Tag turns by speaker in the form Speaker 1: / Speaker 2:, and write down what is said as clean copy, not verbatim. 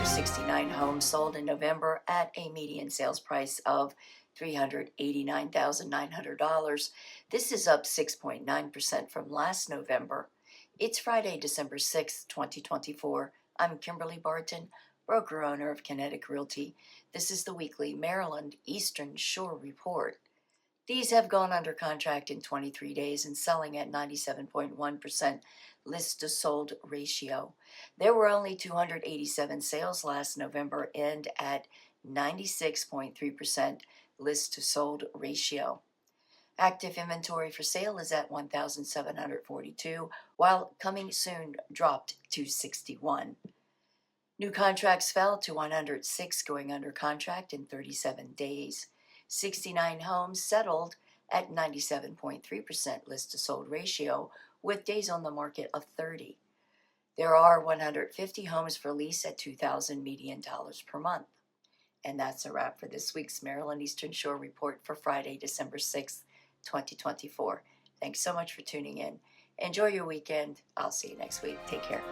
Speaker 1: 69 homes sold in November at a median sales price of $389,900. This is up 6.9% from last November. It's Friday, December 6th, 2024. I'm Kimberly Barton, broker owner of Kinetic Realty. This is the weekly Maryland Eastern Shore Report. These have gone under contract in 23 days and selling at 97.1% list to sold ratio. There were only 287 sales last November and at 96.3% list to sold ratio. Active inventory for sale is at 1,742, while coming soon dropped to 61. New contracts fell to 106 going under contract in 37 days. 69 homes settled at 97.3% list to sold ratio with days on the market of 30. There are 150 homes for lease at $2,000 median dollars per month. And that's a wrap for this week's Maryland Eastern Shore Report for Friday, December 6th, 2024. Thanks so much for tuning in. Enjoy your weekend. I'll see you next week. Take care.